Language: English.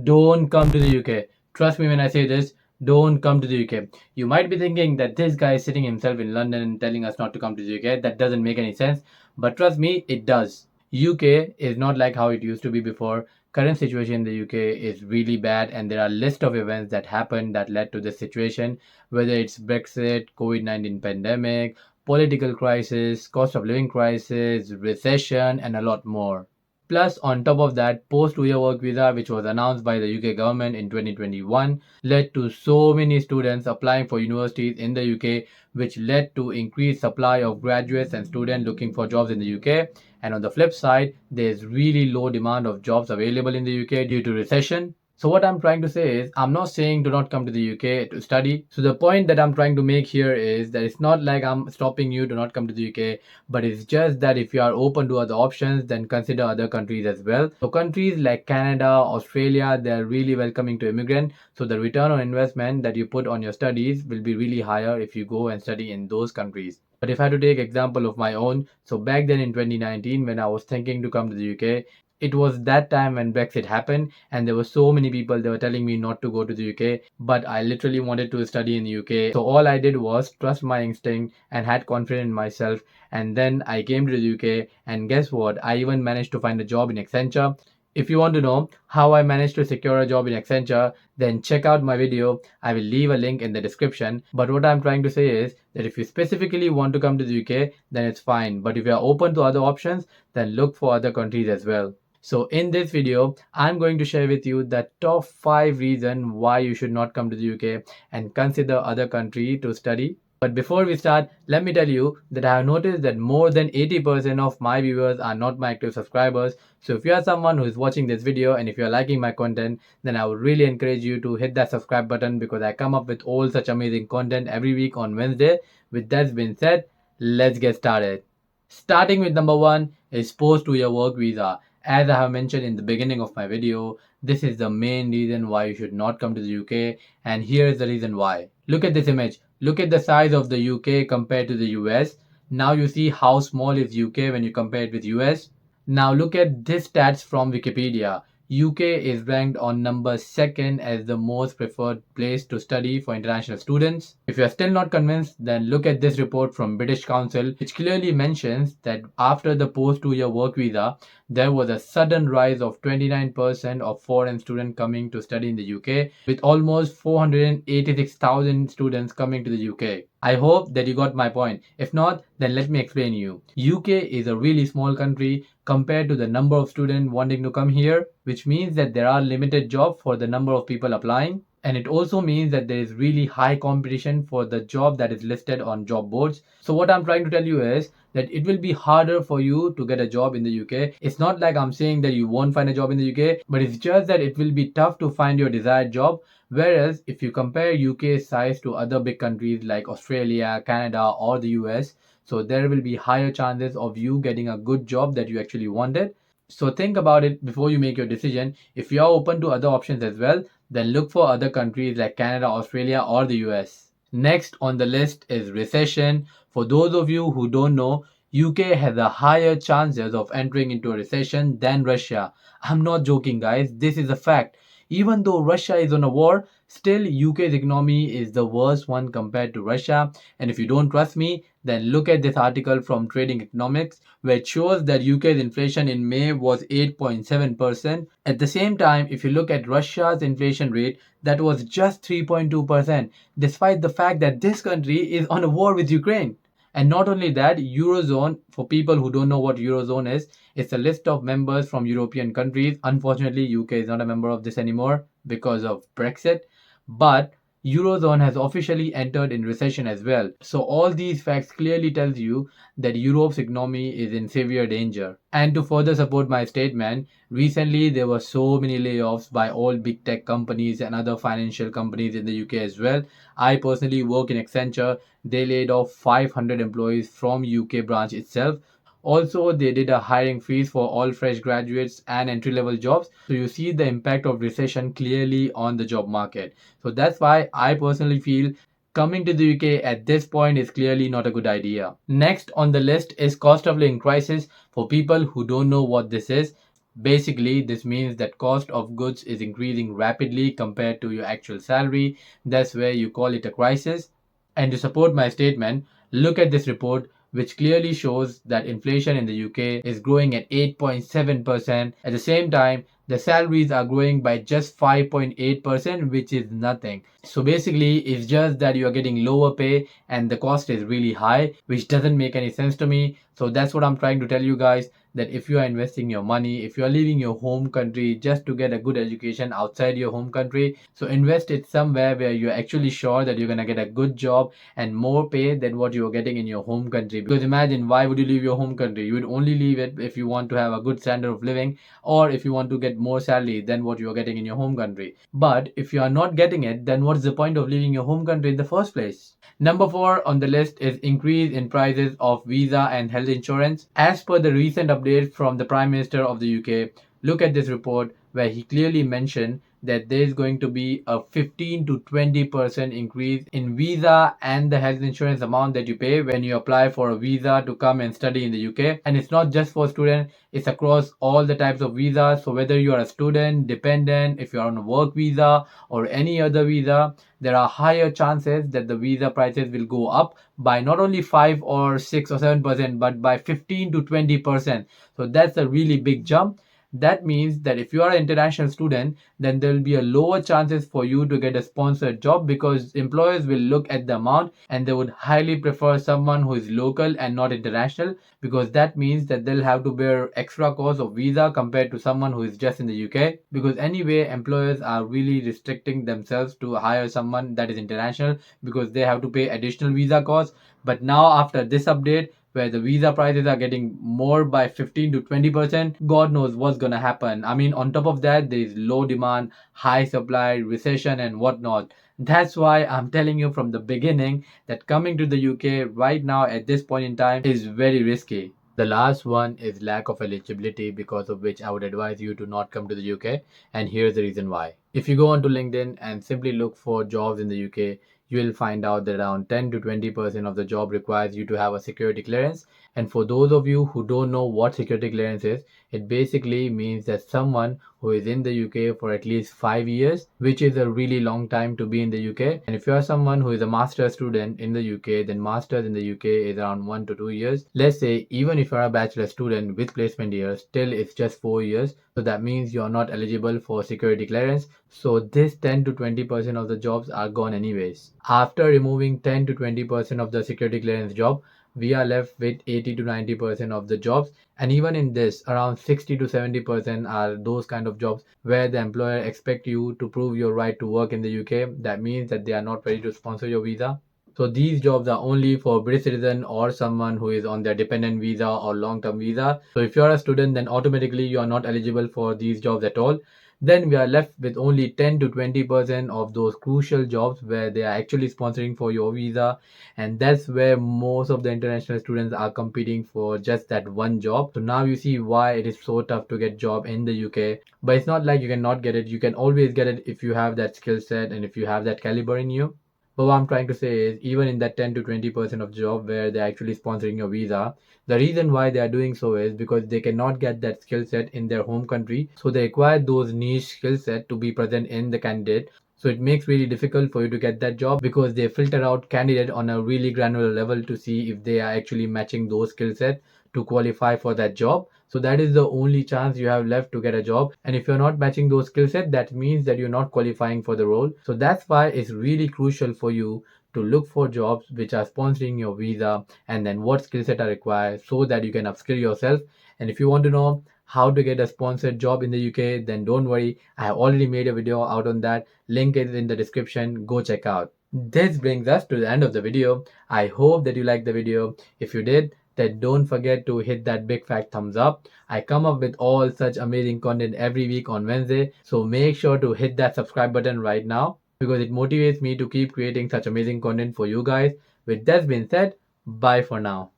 don't come to the UK. Trust me when I say this, don't come to the UK. You might be thinking that this guy is sitting himself in London and telling us not to come to the UK. That doesn't make any sense. But trust me, it does. UK is not like how it used to be before. Current situation in the UK is really bad, and there are a list of events that happened that led to this situation, whether it's Brexit, COVID-19 pandemic, political crisis, cost of living crisis, recession, and a lot more. Plus, on top of that, post 2-year work visa, which was announced by the UK government in 2021, led to so many students applying for universities in the UK, which led to increased supply of graduates and students looking for jobs in the UK. And on the flip side, there's really low demand of jobs available in the UK due to recession. So what I'm trying to say is, I'm not saying do not come to the UK to study. So the point that I'm trying to make here is that it's not like I'm stopping you to not come to the UK, but it's just that if you are open to other options, then consider other countries as well. So countries like Canada, Australia, they're really welcoming to immigrants. So the return on investment that you put on your studies will be really higher if you go and study in those countries. But if I had to take example of my own, so back then in 2019 when I was thinking to come to the UK, it was that time when Brexit happened, and there were so many people they were telling me not to go to the UK, but I literally wanted to study in the UK. So all I did was trust my instinct and had confidence in myself, and then I came to the UK, and guess what? I even managed to find a job in Accenture. If you want to know how I managed to secure a job in Accenture, then check out my video. I will leave a link in the description. But what I'm trying to say is that if you specifically want to come to the UK, then it's fine. But if you are open to other options, then look for other countries as well. So in this video, I'm going to share with you the top 5 reasons why you should not come to the UK and consider other country to study. But before we start, let me tell you that I have noticed that more than 80% of my viewers are not my active subscribers. So if you are someone who is watching this video and if you are liking my content, then I would really encourage you to hit that subscribe button because I come up with all such amazing content every week on Wednesday. With that being said, let's get started. Starting with number 1 is post 2-year work visa. As I have mentioned in the beginning of my video, this is the main reason why you should not come to the UK, and here is the reason why. Look at this image. Look at the size of the UK compared to the US. Now you see how small is UK when you compare it with US. Now look at this stats from Wikipedia. UK is ranked on number 2nd as the most preferred place to study for international students. If you are still not convinced, then look at this report from British Council, which clearly mentions that after the post 2-year work visa, there was a sudden rise of 29% of foreign students coming to study in the UK, with almost 486,000 students coming to the UK. I hope that you got my point. If not, then let me explain you. UK is a really small country compared to the number of students wanting to come here, which means that there are limited jobs for the number of people applying. And it also means that there is really high competition for the job that is listed on job boards. So what I'm trying to tell you is that it will be harder for you to get a job in the UK. It's not like I'm saying that you won't find a job in the UK, but it's just that it will be tough to find your desired job. Whereas if you compare UK's size to other big countries like Australia, Canada, or the US, so there will be higher chances of you getting a good job that you actually wanted. So think about it before you make your decision. If you are open to other options as well, then look for other countries like Canada, Australia, or the US. Next on the list is recession. For those of you who don't know, UK has a higher chances of entering into a recession than Russia. I'm not joking, guys. This is a fact. Even though Russia is on a war, still UK's economy is the worst one compared to Russia. And if you don't trust me, then look at this article from Trading Economics, where it shows that UK's inflation in May was 8.7%. At the same time, if you look at Russia's inflation rate, that was just 3.2%, despite the fact that this country is on a war with Ukraine. And not only that, Eurozone, for people who don't know what Eurozone is, it's a list of members from European countries. Unfortunately, UK is not a member of this anymore because of Brexit. But Eurozone has officially entered in recession as well. So all these facts clearly tells you that Europe's economy is in severe danger. And to further support my statement, recently there were so many layoffs by all big tech companies and other financial companies in the UK as well. I personally work in Accenture. They laid off 500 employees from UK branch itself. Also, they did a hiring freeze for all fresh graduates and entry-level jobs. So you see the impact of recession clearly on the job market. So that's why I personally feel coming to the UK at this point is clearly not a good idea. Next on the list is cost of living crisis. For people who don't know what this is, Basically, this means that cost of goods is increasing rapidly compared to your actual salary. That's where you call it a crisis. And to support my statement, look at this report, which clearly shows that inflation in the UK is growing at 8.7%. At the same time, the salaries are growing by just 5.8%, which is nothing. So basically, it's just that you are getting lower pay and the cost is really high, which doesn't make any sense to me. So that's what I'm trying to tell you guys, that if you are investing your money, if you are leaving your home country just to get a good education outside your home country, so invest it somewhere where you're actually sure that you're going to get a good job and more pay than what you're getting in your home country. Because imagine, why would you leave your home country? You would only leave it if you want to have a good standard of living, or if you want to get more salary than what you're getting in your home country. But if you are not getting it, then what's the point of leaving your home country in the first place? Number 4 on the list is increase in prices of visa and health insurance. As per the recent update from the Prime Minister of the UK, look at this report where he clearly mentioned that there is going to be a 15 to 20% increase in visa and the health insurance amount that you pay when you apply for a visa to come and study in the UK. And it's not just for students, it's across all the types of visas. So whether you are a student, dependent, if you are on a work visa or any other visa, there are higher chances that the visa prices will go up by not only 5 or 6 or 7%, but by 15 to 20%. So that's a really big jump. That means that if you are an international student, then there will be a lower chances for you to get a sponsored job, because employers will look at the amount and they would highly prefer someone who is local and not international, because that means that they'll have to bear extra cost of visa compared to someone who is just in the UK. Because anyway, employers are really restricting themselves to hire someone that is international, because they have to pay additional visa costs. But now after this update, where the visa prices are getting more by 15 to 20%, God knows what's gonna happen. I mean, on top of that, there is low demand, high supply, recession, and whatnot. That's why I'm telling you from the beginning that coming to the UK right now at this point in time is very risky. The last one is lack of eligibility, because of which I would advise you to not come to the UK, and here's the reason why. If you go onto LinkedIn and simply look for jobs in the UK, you will find out that around 10 to 20% of the job requires you to have a security clearance. And for those of you who don't know what security clearance is, it basically means that someone who is in the UK for at least 5 years, which is a really long time to be in the UK. And if you are someone who is a master student in the UK, then masters in the UK is around 1 to 2 years. Let's say even if you are a bachelor student with placement years, still it's just 4 years. So that means you are not eligible for security clearance. So this 10 to 20% of the jobs are gone anyways. After removing 10 to 20% of the security clearance job, we are left with 80 to 90% of the jobs. And even in this, around 60 to 70% are those kind of jobs where the employer expect you to prove your right to work in the UK. That means that they are not ready to sponsor your visa. So these jobs are only for British citizen or someone who is on their dependent visa or long-term visa. So if you're a student, then automatically you are not eligible for these jobs at all. Then we are left with only 10 to 20% of those crucial jobs where they are actually sponsoring for your visa. And that's where most of the international students are competing for just that one job. So now you see why it is so tough to get job in the UK. But it's not like you cannot get it. You can always get it if you have that skill set and if you have that caliber in you. But what I'm trying to say is, even in that 10 to 20% of job where they're actually sponsoring your visa, the reason why they are doing so is because they cannot get that skill set in their home country. So they require those niche skill set to be present in the candidate. So it makes really difficult for you to get that job, because they filter out candidate on a really granular level to see if they are actually matching those skill set to qualify for that job. So that is the only chance you have left to get a job. And if you're not matching those skill set, that means that you're not qualifying for the role. So that's why it's really crucial for you to look for jobs which are sponsoring your visa, and then what skill set are required so that you can upskill yourself. And if you want to know how to get a sponsored job in the UK, then don't worry. I have already made a video out on that. Link is in the description. Go check out. This brings us to the end of the video. I hope that you liked the video. If you did, then don't forget to hit that big fat thumbs up. I come up with all such amazing content every week on Wednesday, so make sure to hit that subscribe button right now, because it motivates me to keep creating such amazing content for you guys. With that being said, bye for now.